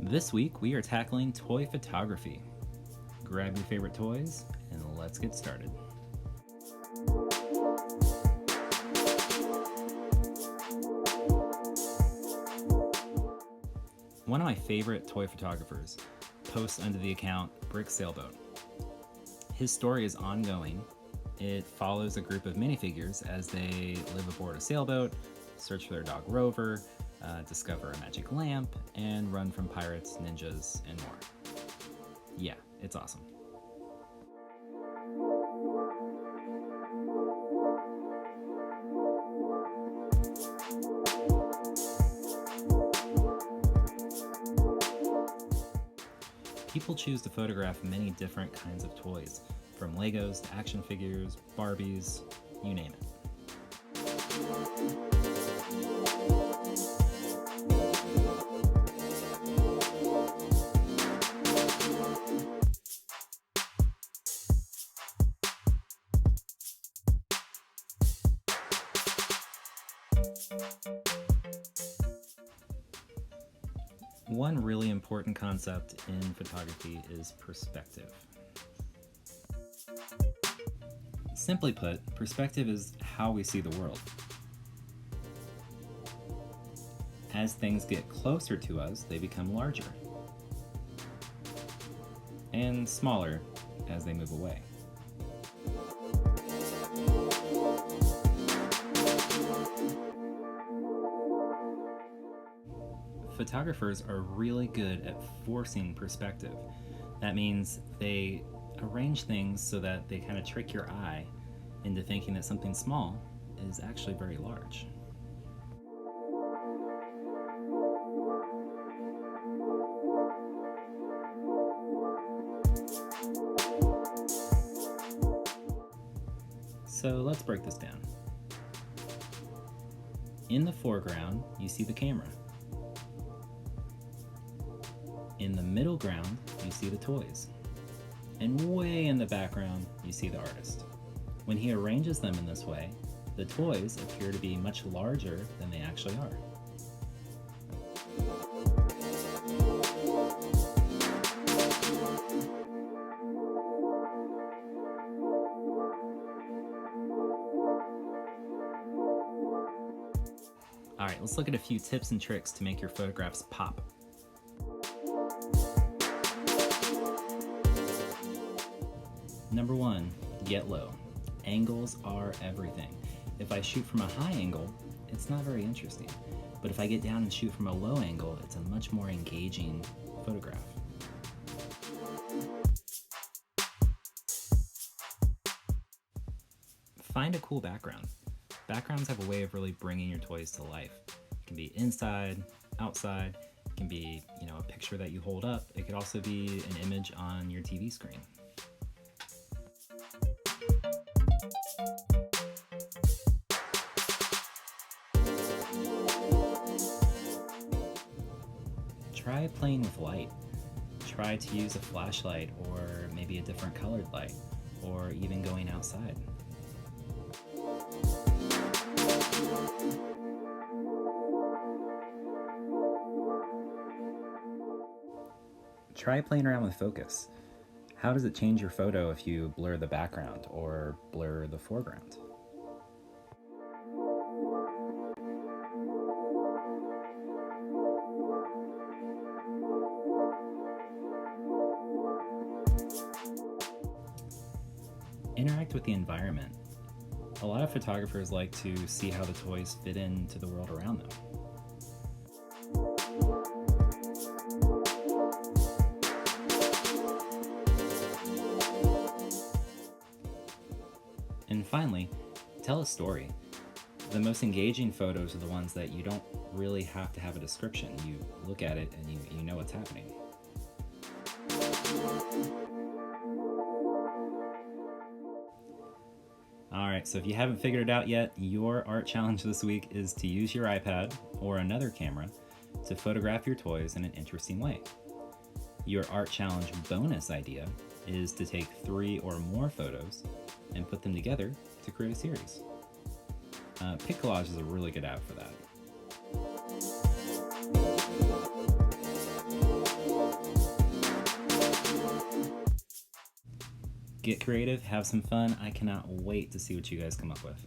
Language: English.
This week we are tackling toy photography. Grab your favorite toys and let's get started. One of my favorite toy photographers posts under the account Brick Sailboat. His story is ongoing. It follows a group of minifigures as they live aboard a sailboat, search for their dog Rover, discover a magic lamp, and run from pirates, ninjas, and more. Yeah, it's awesome. People choose to photograph many different kinds of toys, from Legos to action figures, Barbies, you name it. One really important concept in photography is perspective. Simply put, perspective is how we see the world. As things get closer to us, they become larger and smaller as they move away. Photographers are really good at forcing perspective. That means they arrange things so that they kind of trick your eye into thinking that something small is actually very large. So let's break this down. In the foreground, you see the camera. In the middle ground, you see the toys. And way in the background, you see the artist. When he arranges them in this way, the toys appear to be much larger than they actually are. All right, let's look at a few tips and tricks to make your photographs pop. Number 1, get low. Angles are everything. If I shoot from a high angle, it's not very interesting. But if I get down and shoot from a low angle, it's a much more engaging photograph. Find a cool background. Backgrounds have a way of really bringing your toys to life. It can be inside, outside, it can be, a picture that you hold up. It could also be an image on your TV screen. Try playing with light. Try to use a flashlight or maybe a different colored light, or even going outside. Try playing around with focus. How does it change your photo if you blur the background or blur the foreground? Interact with the environment. A lot of photographers like to see how the toys fit into the world around them. And finally, tell a story. The most engaging photos are the ones that you don't really have to have a description. You look at it and you know what's happening. Alright, so if you haven't figured it out yet, your art challenge this week is to use your iPad or another camera to photograph your toys in an interesting way. Your art challenge bonus idea is to take 3 or more photos and put them together to create a series. PicCollage is a really good app for that. get creative, have some fun. I cannot wait to see what you guys come up with.